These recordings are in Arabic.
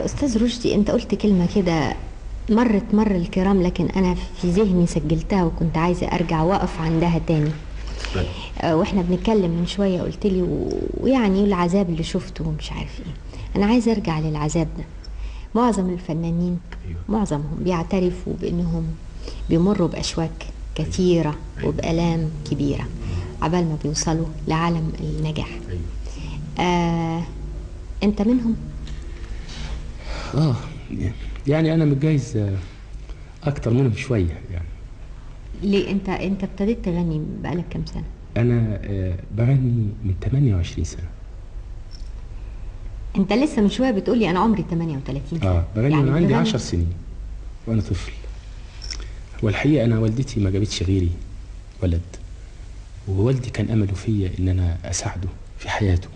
أستاذ رشدي، أنت قلت كلمة كده مرت مر الكرام، لكن أنا في ذهني سجلتها وكنت عايزة أرجع وأقف عندها تاني. اتفضل. وإحنا بنتكلم من شوية قلت لي ويعني العذاب اللي شفته ومش عارف إيه. أنا عايزة أرجع للعذاب ده. معظم الفنانين أيوة. معظمهم بيعترفوا بأنهم بيمروا بأشواك كثيرة أيوة. وبآلام كبيرة عبال ما بيوصلوا لعالم النجاح. أيوة. أنت منهم؟ يعني أنا متجايز أكتر منهم شوية يعني. ليه أنت ابتديت تغني بقالك كام سنة؟ أنا بغني من 28 سنة. أنت لسه من شوية بتقولي أنا عمري 38 سنة. بغني يعني من عندي 10 سنين وأنا طفل. والحقيقة أنا والدتي ما جابتش غيري ولد، ووالدي كان أمله فيا إن أنا أساعده في حياته.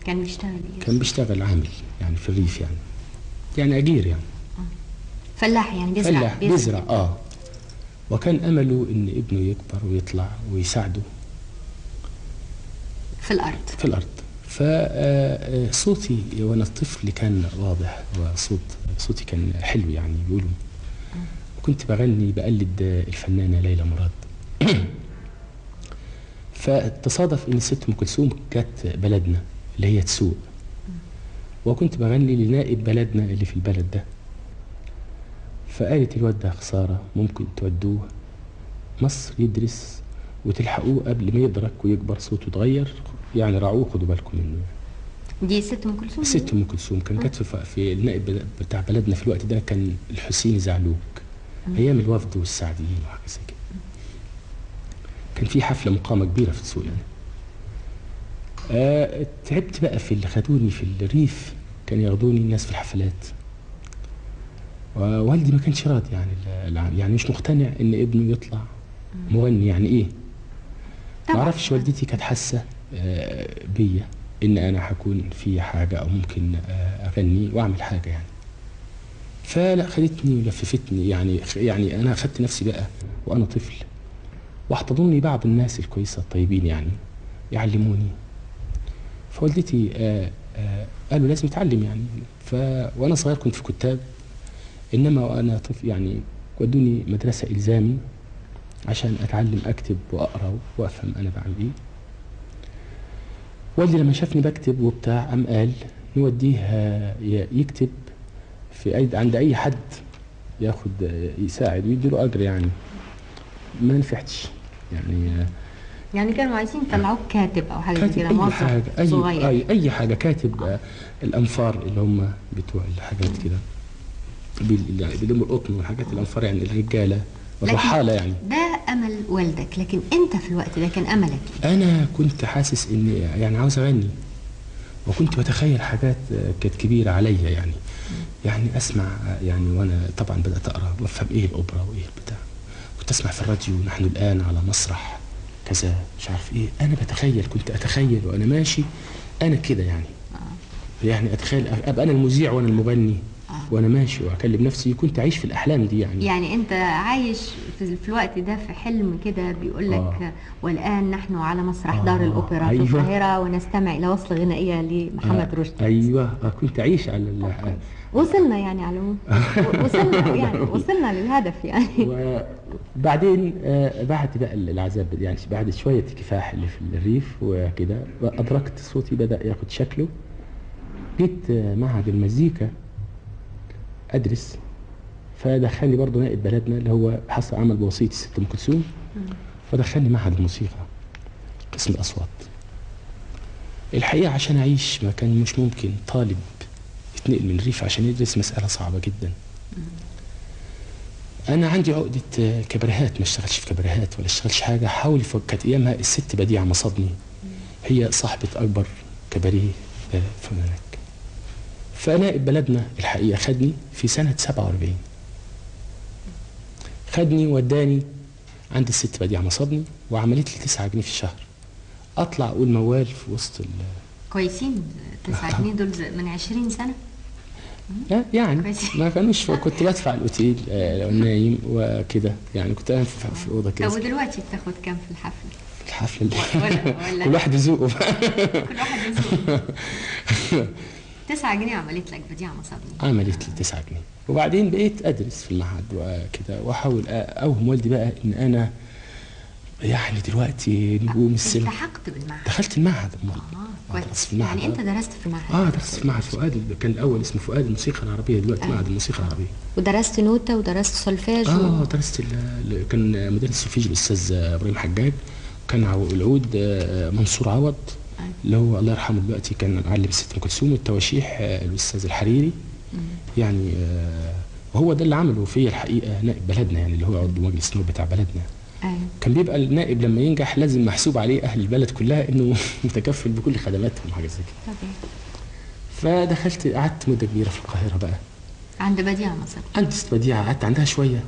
كان بيشتغل إيه؟ كان بيشتغل عامل يعني في الريف، يعني أجير يعني. فلاح يعني بيزرع. وكان أمله إن ابنه يكبر ويطلع ويساعده في الأرض. فصوتي وأنا طفل كان واضح، وصوتي كان حلو يعني بيقولوا. كنت بقلد الفنانة ليلى مراد. فتصادف إن ست أم كلثوم جت بلدنا اللي هي تسوق، وكنت بغني لنائب بلدنا اللي في البلد ده. فقالت الواد ده خسارة، ممكن تودوه مصر يدرس وتلحقوه قبل ما يدرك ويكبر صوته يتغير، يعني راعوه خدوا بالكم منه. دي ست ام كلثوم؟ ست ام كلثوم كان جت في النائب بتاع بلدنا في الوقت ده كان الحسين زعلوك ايام الوفد والسعديين وحاجه زي كده. كان في حفله مقامه كبيره في تسوق يعني. تعبت بقى في اللي خدوني في الريف، كان ياخدوني الناس في الحفلات، ووالدي ما كانش راضي يعني مش مقتنع ان ابنه يطلع مغني. يعني ايه؟ ما اعرفش والدتي كانت حاسه بيا ان انا هكون في حاجه او ممكن اغني واعمل حاجه يعني. فلا، خدتني ولففتني يعني انا اخدت نفسي بقى وانا طفل، واحتضنني بعض الناس الكويسه الطيبين يعني يعلموني. فوالدتي قالوا لازم اتعلم يعني. وانا صغير كنت في كتاب، انما وانا طفل يعني ودوني مدرسه الزامي عشان اتعلم اكتب واقرا وافهم انا بعمل ايه. والدي لما شافني بكتب وبتاع قام قال نوديه يكتب عند اي حد ياخد يساعد ويديله اجر يعني. ما نفعتش يعني كانوا عايزين يطلعوك كاتب او حاجه كده، موظف صغير. اي حاجه كاتب. الانفار اللي هم بتوع الحاجات كده بيلموا القطن والحاجات، الانفار يعني الرجاله والرحاله يعني. ده امل والدك، لكن انت في الوقت ده كان املك ايه؟ انا كنت حاسس اني يعني عاوز اغني، وكنت بتخيل حاجات كانت كبيره عليا يعني اسمع يعني. وانا طبعا بدات اقرا وافهم ايه الاوبرا وايه البتاع. كنت اسمع في الراديو نحن الان على مسرح كذا مش عارف ايه. انا كنت اتخيل وانا ماشي انا كده يعني اتخيل ابقى انا المذيع وانا المغني وانا ماشي واكلم نفسي. كنت عايش في الاحلام دي يعني انت عايش في الوقت ده في حلم كده بيقول لك والان نحن على مسرح دار الاوبرا في القاهره ونستمع الى وصله غنائيه لمحمد رشدي. ايوه كنت عايش على وصلنا يعني على وصلنا للهدف يعني. وبعدين بعد بقى العذاب يعني بعد شويه الكفاح اللي في الريف وكده ادركت صوتي بدا ياخد شكله. جيت معهد المزيكا ادرس، فدخلني برضه نائب بلدنا اللي هو حصل عمل بوسيط الست ام كلثوم، فدخلني معهد الموسيقى قسم الاصوات. الحقيقه عشان اعيش ما كان مش ممكن طالب يتنقل من الريف عشان يدرس، مساله صعبه جدا. انا عندي عقده كباريهات، ما اشتغلش في كباريهات ولا اشتغلش حاجه. حاول كانت ايامها الست بديعه مصابني، هي صاحبه اكبر كباريه في هناك. فنائب بلدنا الحقيقه خدني في سنه 47، خدني وداني عند الست بديعه مصابني وعملت لي 9 جنيه في الشهر. اطلع اقول موال في وسط كويسين 9 جنيه دول من 20 سنه يعني ما كانوش. كنت بدفع الاوتيل لو نايم وكده يعني. كنت قاعد في اوضه كده. طب ودلوقتي بتاخد كام في الحفله؟ الحفله اللي ولا كل واحد يذوقه. كل واحد يذوقه. 9 جنيه عملت لك بديعة مصابني؟ عملت لي 9 جنيه. وبعدين بقيت ادرس في المعهد وكده، واحاول اوهم والدي بقى ان انا يعني دلوقتي نجوم السينما. التحقت بالمعهد؟ دخلت المعهد. كويس. يعني انت درست في المعهد؟ درست في معهد فؤاد، كان الاول اسمه فؤاد الموسيقى العربيه، دلوقتي معهد الموسيقى العربيه. ودرست نوتة ودرست سولفيج؟ درست كان مدرس السولفيج الاستاذ ابراهيم حجاج، كان العود منصور عوض اللي هو الله يرحمه دلوقتي، كان معلم الست ام كلثوم، والتواشيح الاستاذ الحريري. يعني وهو ده اللي عمله فيا الحقيقه نائب بلدنا، يعني اللي هو عضو مجلس النواب بتاع بلدنا. كان بيبقى النائب لما ينجح لازم محسوب عليه اهل البلد كلها انه متكفل بكل خدماتهم وحاجه زي كده. طبيعي. فدخلت قعدت مده كبيره في القاهره بقى عند بديعه مصر. عند بديعه قعدت عندها شويه،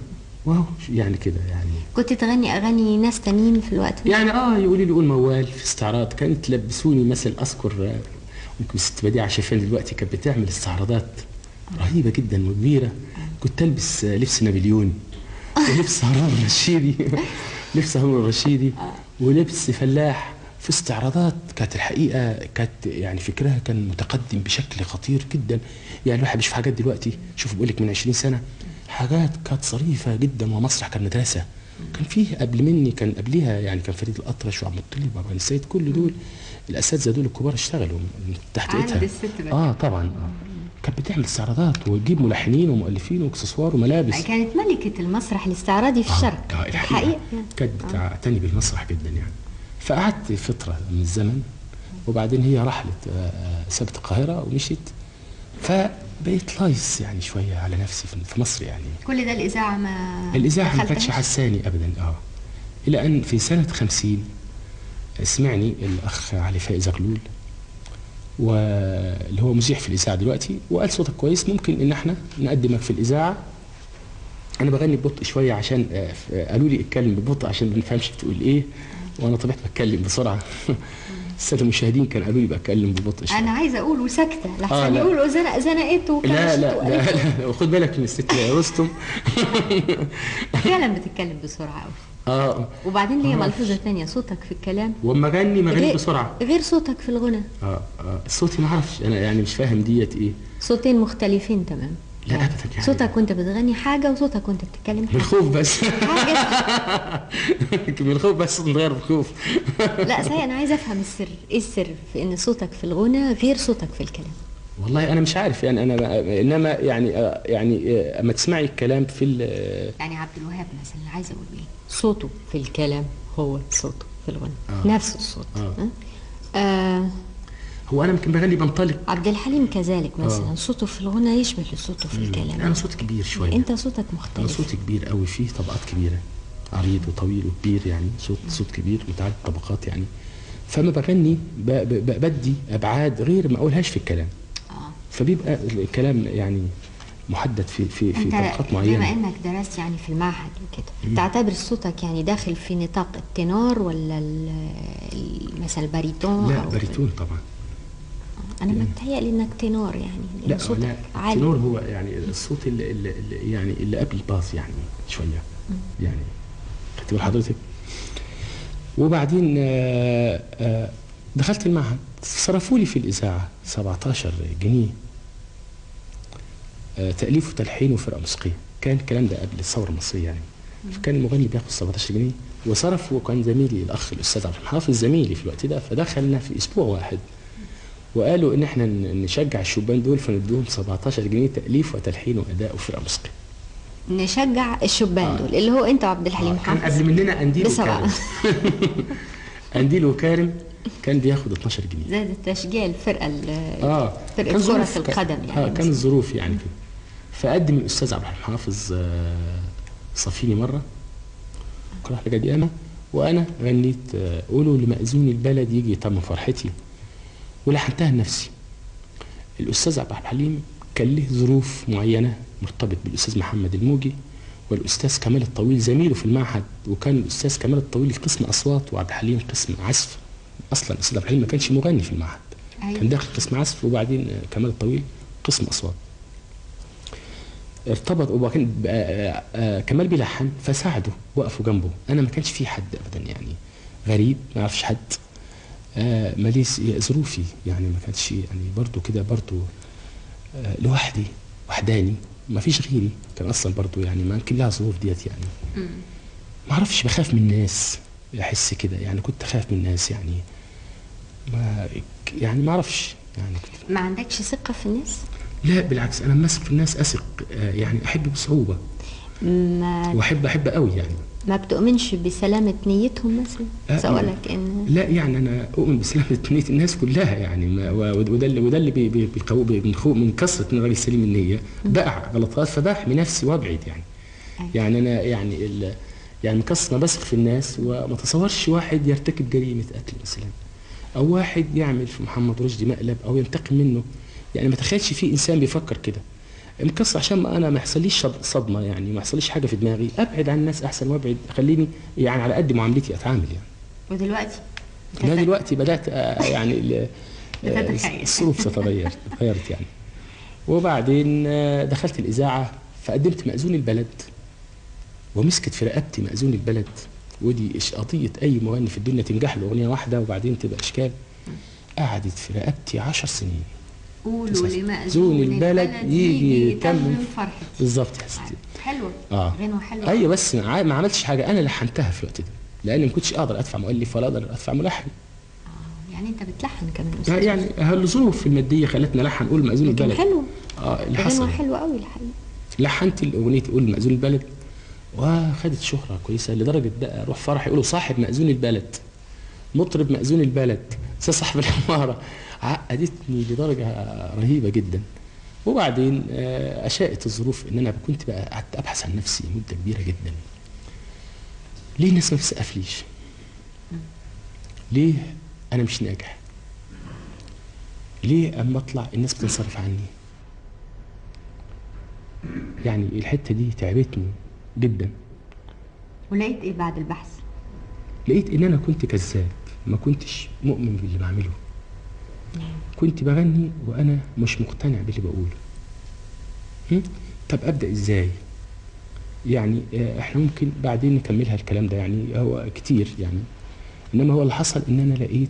واو يعني كده. يعني كنت تغني اغاني ناس تانيين في الوقت ده؟ يعني يقولوا لي قول موال في استعراض، كانت تلبسوني مثل اذكر ممكن ست بديعه شايفين دلوقتي كانت بتعمل استعراضات رهيبه جدا وكبيره. كنت البس لبس نابليون ولبس هارون الرشيدي لبس هارون الرشيدي ولبس فلاح في استعراضات. كانت الحقيقه كانت يعني فكرها كان متقدم بشكل خطير جدا. يعني الواحد بيشوف حاجات دلوقتي، شوف بقول لك من 20 سنه حاجات كانت ظريفه جدا، ومسرح كان مدرسه. كان فيه قبل مني، كان قبليها يعني كان فريد الأطرش وعبد المطلب وعبد السيد، كل دول الاساتذه دول الكبار اشتغلوا تحت ايدها. عند الست بقى. طبعا. كانت بتعمل استعراضات وتجيب ملحنين ومؤلفين واكسسوار وملابس. كانت ملكه المسرح الاستعراضي في الشرق. الحقيقه كانت بتعتني بالمسرح جدا يعني. فقعدت فتره من الزمن، وبعدين هي رحلت سابت القاهره ومشيت، فبقيت لايس يعني شويه على نفسي في مصر يعني. كل ده الاذاعه ما كانتش حساني ابدا. الى ان في سنه 50 سمعني الاخ علي فايق زغلول، واللي هو مذيع في الاذاعه دلوقتي، وقال صوتك كويس، ممكن ان احنا نقدمك في الاذاعه. انا بغني ببطء شويه عشان قالوا لي اتكلم ببطء عشان ما نفهمش بتقول ايه، وانا طبيعتي بتكلم بسرعه. الساده المشاهدين كانوا قالوا لي بتكلم ببطء شويه. انا عايزه اقول وساكته لحسن يقولوا زنقته. لا خد بالك من الست يا رستم. فعلا بتتكلم بسرعه قوي. وبعدين ليا ملحوظه ثانيه، صوتك في الكلام واما اغني بسرعه غير صوتك في الغنى. صوتي ما اعرفش انا يعني مش فاهم ديت ايه. صوتين مختلفين تمام. لا ابدا يعني صوتك وانت بتغني حاجه، وصوتك وانت بتتكلم حاجه. بالخوف بس. بالخوف بس نغير بخوف. لا صحيح انا عايزه افهم السر، ايه السر في ان صوتك في الغنى غير صوتك في الكلام؟ والله انا مش عارف يعني، انا انما يعني اما تسمعي الكلام في يعني عبد الوهاب مثلا عايزه اقول ايه، صوته في الكلام هو صوته في الغنى نفس الصوت. هو انا يمكن بغني بنطلق. عبد الحليم كذلك مثلا صوته في الغنى يشبه صوته في الكلام. انا صوتي كبير شويه. انت صوتك مختلف. انا صوتي كبير قوي، فيه طبقات كبيره، عريض وطويل وكبير، يعني صوت كبير متعدد طبقات يعني. فما بغني بدي ابعاد غير ما اقولهاش في الكلام. فبيبقى الكلام يعني محدد في طبقات معينه. بما انك درست يعني في المعهد وكده، تعتبر صوتك يعني داخل في نطاق التنور ولا مثلا الباريتون؟ لا باريتون طبعا. انا متهيألي انك تنور يعني. لا التنور هو يعني الصوت اللي قبل الباص يعني شويه يعني. خدت بال حضرتك؟ وبعدين دخلت المعهد، صرفوا لي في الاذاعه 17 جنيه تاليف وتلحين وفرقه موسيقيه. كان الكلام ده قبل الثوره المصريه يعني. فكان المغني بياخد 17 جنيه وصرف. وكان زميلي الاخ الاستاذ عبد الحافظ زميلي في الوقت ده، فدخلنا في اسبوع واحد وقالوا ان احنا نشجع الشبان دول، فندوهم 17 جنيه تاليف وتلحين واداء وفرقه موسيقيه. نشجع الشبان دول اللي هو انت وعبد الحليم حافظ. كان قبل مننا قنديل وكارم. قنديل وكارم كان بياخد 12 جنيه. زاد التشجيع الفرقه فرقه كره القدم يعني. كان الظروف يعني كده. فقدم الاستاذ عبد الحليم حافظ صفيني مره، كل حاجه دي انا، وانا غنيت قولوا لمأذون البلد يجي تم فرحتي، ولحنتها لنفسي. الاستاذ عبد الحليم كان له ظروف معينه مرتبط بالاستاذ محمد الموجي والاستاذ كمال الطويل زميله في المعهد، وكان الاستاذ كمال الطويل قسم اصوات وعبد الحليم قسم عزف. اصلا الاستاذ عبد الحليم ما كانش مغني في المعهد. كان داخل قسم عزف، وبعدين كمال الطويل قسم اصوات. ارتبط، وكان كمال بيلحن فساعده، وقفوا جنبه. انا ما كانش في حد ابدا يعني، غريب ما اعرفش حد. ماليش ظروفي يعني ما كانتش يعني برضو كده برضو لوحدي وحداني ما فيش غيري، كان اصلا برضو يعني ما يمكن لها ظروف ديت يعني. ما اعرفش، بخاف من الناس، احس كده يعني، كنت اخاف من الناس يعني، ما اعرفش يعني. ما عندكش ثقة في الناس؟ لا بالعكس، انا ماسك في الناس اثق، يعني احب بصعوبة واحب قوي يعني. ما بتؤمنش بسلامة نيتهم مثلا؟ سؤالك ان لا يعني انا اؤمن بسلامة نية الناس كلها يعني، وده اللي من كثرة ان الراجل سليم النية بقع غلطات، فبحمي نفسي وابعد يعني. يعني انا يعني يعني من كثرة ما بثق في الناس، وما تصورش واحد يرتكب جريمة قتل مثلا، او واحد يعمل في محمد رشدي مقلب او ينتقم منه، يعني ما تخيلش في انسان بيفكر كده. مكسر عشان ما يحصليش صدمه يعني، ما يحصليش حاجه في دماغي، ابعد عن الناس احسن، وابعد خليني يعني على قد معاملتي اتعامل يعني. ودلوقتي؟ لا دلوقتي بدات يعني الظروف اتغيرت يعني. وبعدين دخلت الاذاعه، فقدمت مأذون البلد، ومسكت في رقبتي مأذون البلد، ودي قضيه اي مغني في الدنيا تنجح له اغنيه واحده وبعدين تبقى اشكال. قعدت في رقبتي 10 سنين. قولوا لمأذون البلد يجي يكمل فرحتي. بالظبط يا ستي. حلوه. غنوه حلوه. ايوه بس ما عملتش حاجه، انا لحنتها في الوقت ده، لاني ما كنتش اقدر ادفع مؤلف ولا اقدر ادفع ملحن. يعني انت بتلحن كمان أستاذ؟ يعني الظروف الماديه خلتني الحن قول مأذون البلد. لكن حلو. اللي حصل غنوه حلوه قوي الحقيقه. لحنت الاغنيه قول مأذون البلد، وخدت شهره كويسه لدرجه بقى اروح فرح يقولوا صاحب مأذون البلد، مطرب مأذون البلد، صاحب العماره. عقدتني لدرجه رهيبه جدا. وبعدين أشاءت الظروف ان انا كنت بقى قعدت ابحث عن نفسي مده كبيره جدا. ليه الناس ما بتسقفليش؟ ليه انا مش ناجح؟ ليه اما اطلع الناس بتنصرف عني؟ يعني الحته دي تعبتني جدا. ولقيت ايه بعد البحث؟ لقيت ان انا كنت كذاب، ما كنتش مؤمن باللي بعمله. كنت بغني وانا مش مقتنع باللي بقوله. طب ابدا ازاي؟ يعني احنا ممكن بعدين نكملها الكلام ده يعني، هو كتير يعني، انما هو اللي حصل ان انا لقيت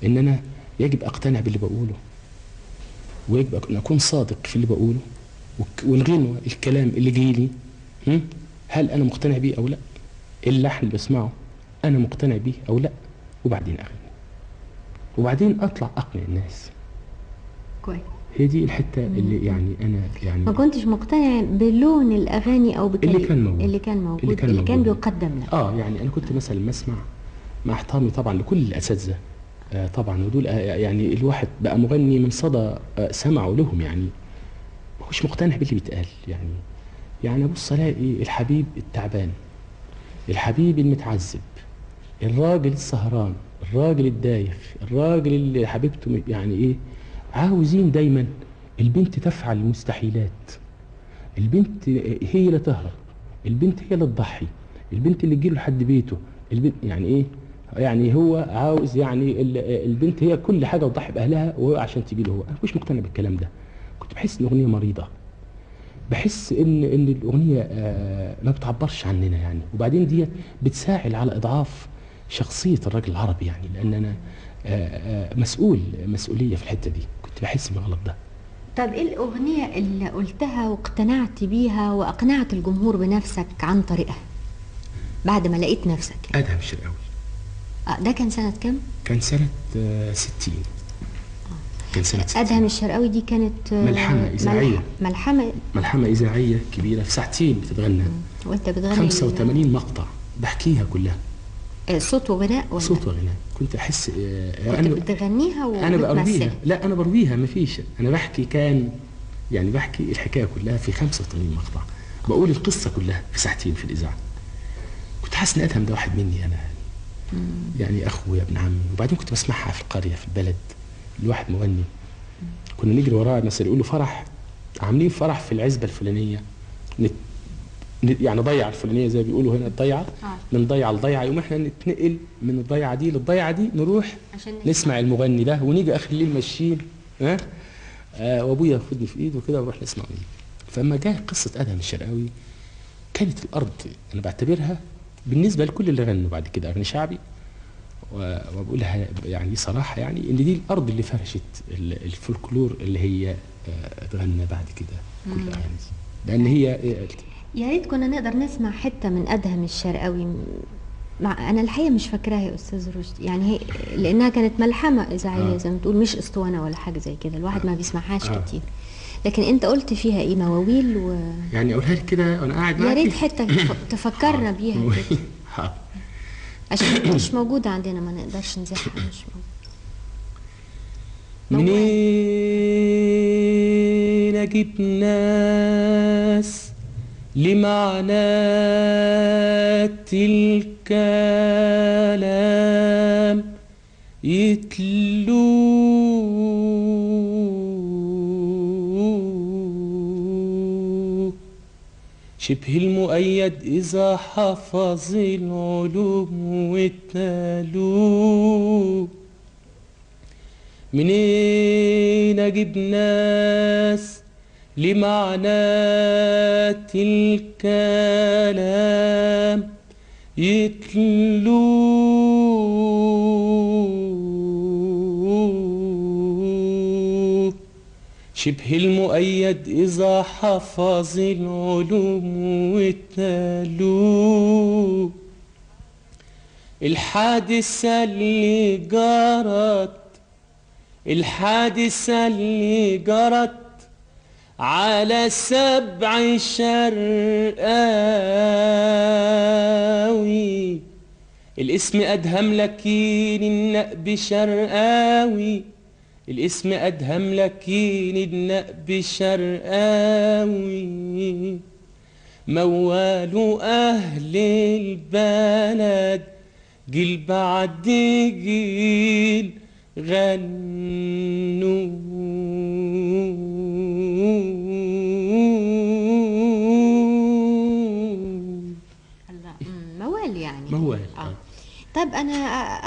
ان انا يجب اقتنع باللي بقوله، ويجب ان اكون صادق في اللي بقوله، والغنوه الكلام اللي جاي لي هل انا مقتنع بيه او لا؟ اللحن اللي بسمعه انا مقتنع بيه او لا؟ وبعدين اغني، وبعدين اطلع اقنع الناس. كويس. هي دي الحته اللي يعني انا يعني ما كنتش مقتنع بلون الاغاني او اللي كان موجود اللي كان بيقدم لك. يعني انا كنت مثلا لما اسمع، مع احترامي طبعا لكل الاساتذه طبعا، ودول يعني الواحد بقى مغني من صدى سمعوا لهم يعني، ما هوش مقتنع باللي بيتقال يعني ابص الاقي الحبيب التعبان، الحبيب المتعذب، الراجل السهران، الراجل الدايخ، الراجل اللي حبيبته يعني ايه، عاوزين دايما البنت تفعل المستحيلات، البنت هي اللي تهرب، البنت هي اللي تضحي، البنت اللي تجيله لحد بيته، البنت يعني ايه، يعني هو عاوز يعني البنت هي كل حاجه وتضحي باهلها وهو عشان تجي له هو. انا مش مقتنع بالكلام ده، كنت بحس ان الاغنيه مريضه، بحس ان الاغنيه ما بتعبرش عننا يعني، وبعدين دي بتساعد على اضعاف شخصيه الراجل العربي يعني، لان انا مسؤوليه في الحته دي، كنت بحس بالغلط ده. طب ايه الاغنيه اللي قلتها واقتنعت بيها واقنعت الجمهور بنفسك عن طريقها بعد ما لقيت نفسك؟ ادهم الشرقاوي. ده كان سنه كام؟ كان سنه 60. كان سنه 60. ادهم الشرقاوي دي كانت ملحمه اذاعيه. ملحمه اذاعيه كبيره في ساعتين بتتغنى. وانت بتغني 85 مقطع بحكيها كلها. صوت وغناء ولا؟ صوت وغناء. كنت احس كنت بتغنيها وبتمثلها؟ انا برويها. لا انا برويها، ما فيش، انا بحكي، كان يعني بحكي الحكايه كلها في 85 مقطع، بقول القصه كلها في ساعتين في الاذاعه. كنت حاسس ان ادهم ده واحد مني انا يعني اخويا ابن عمي. وبعدين كنت بسمعها في القريه في البلد، الواحد مغني كنا نجري وراه مثلا يقولوا فرح، عاملين فرح في العزبه الفلانيه، يعني ضيعه الفلانيه زي ما بيقولوا هنا الضيعه، من ضيعه لضيعه، يوم احنا نتنقل من الضيعه دي للضيعه دي، نروح نسمع المغني ده، ونيجي اخر الليل ماشيين وابويا ياخدني في ايده وكده ونروح نسمع منه. فلما جاء قصه ادهم الشرقاوي، كانت الارض انا بعتبرها بالنسبه لكل اللي غنوا بعد كده اغاني شعبي وبقولها يعني صراحه، يعني ان دي الارض اللي فرشت الفولكلور اللي هي اتغنى بعد كده كل الاغاني دي، لان هي يا ريت كنا نقدر نسمع حته من ادهم الشرقاوي. انا الحقيقه مش فاكراها يا استاذ رشدي، يعني هي لانها كانت ملحمه اذاعيه زي ما تقول، مش اسطوانه ولا حاجه زي كده، الواحد ما بيسمعهاش كتير. لكن انت قلت فيها ايه؟ مواويل يعني اقولها لك كده وانا قاعد معاك، يا ريت حته تفكرنا بيها كده. عشان مش موجوده عندنا، ما نقدرش نزحها، مش موجوده. منين اجيب ناس لمعنات الكلام يتلوه، شبه المؤيد إذا حفظ العلوم واتلوه. منين أجيب ناس لمعنات الكلام يتلوه، شبه المؤيد إذا حفظ العلوم واتلوه. الحادثة اللي جرت على 7 شرقاوي، الاسم أدهم لكين النقب شرقاوي، الاسم أدهم لكين النقب شرقاوي. موال أهل البلد جيل بعد جيل غنوا. موال يعني موال. طيب انا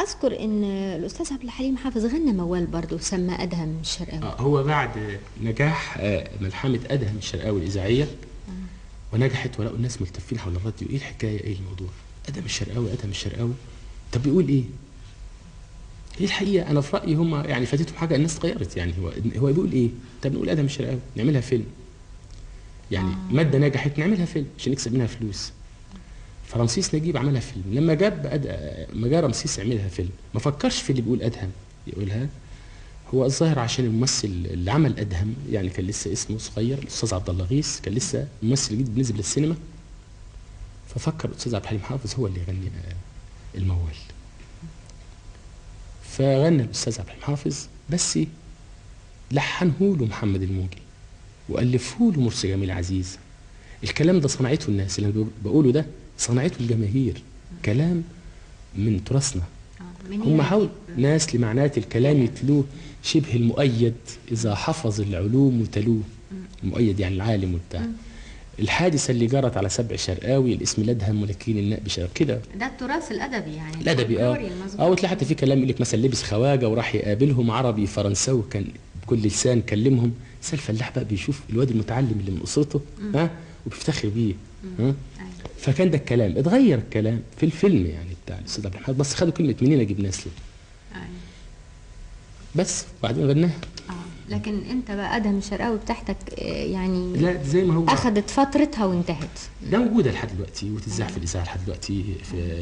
اذكر ان الاستاذ عبد الحليم حافظ غنى موال برضه وسمى ادهم الشرقاوي. هو بعد نجاح ملحمه ادهم الشرقاوي الاذاعيه ونجحت ولقوا الناس ملتفين حول الراديو، ايه الحكايه، ايه الموضوع، ادهم الشرقاوي طب بيقول ايه؟ هي الحقيقه انا في رايي هم يعني فاتتهم حاجه، الناس اتغيرت، يعني هو بيقول ايه؟ طب نقول ادهم الشرقاوي نعملها فيلم، يعني ماده نجحت نعملها فيلم عشان نكسب منها فلوس. فرمسيس نجيب عملها فيلم، لما جاء رمسيس عملها فيلم، ما فكرش في اللي بيقول ادهم يقولها. هو الظاهر عشان الممثل اللي عمل ادهم يعني كان لسه اسمه صغير، الاستاذ عبد الله غيث، كان لسه ممثل جديد بنزل للسينما، ففكر الاستاذ عبد الحليم حافظ هو اللي يغني الموال. فغنى الاستاذ عبد الحليم حافظ، بس لحنه له محمد الموجي والفه له مرسي جميل عزيز. الكلام ده صنعته الناس، اللي انا بقوله ده صنعته الجماهير، كلام من تراثنا. هم حاول ناس لمعنات الكلام يتلوه، شبه المؤيد اذا حفظ العلوم وتلوه. المؤيد يعني العالم وبتاع. الحادثه اللي جرت على 7 شرقاوي، الاسم الادهم ولكن النقب شرقاوي كده. ده التراث الادبي يعني الادبي. وتلاقي حتى في كلام يقول لك مثلا لبس خواجه وراح يقابلهم عربي فرنساوي كان بكل لسان كلمهم. الفلاح بقى بيشوف الواد المتعلم اللي من اسرته وبيفتخر بيه. فكان ده الكلام، اتغير الكلام في الفيلم يعني بتاع الاستاذ عبد الحميد، بس خدوا كلمه منين اجيب ناس له بس وبعدين غناها. لكن انت بقى ادهم الشرقاوي بتاعتك يعني لا زي ما هو اخذت فترتها وانتهت، ده موجوده لحد دلوقتي وتتذاع في الاذاعه لحد دلوقتي،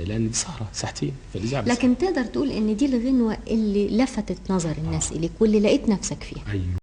لان دي ساعتين في الاذاعه. لكن تقدر تقول ان دي الغنوه اللي لفتت نظر الناس اليك واللي لقيت نفسك فيها. ايوه.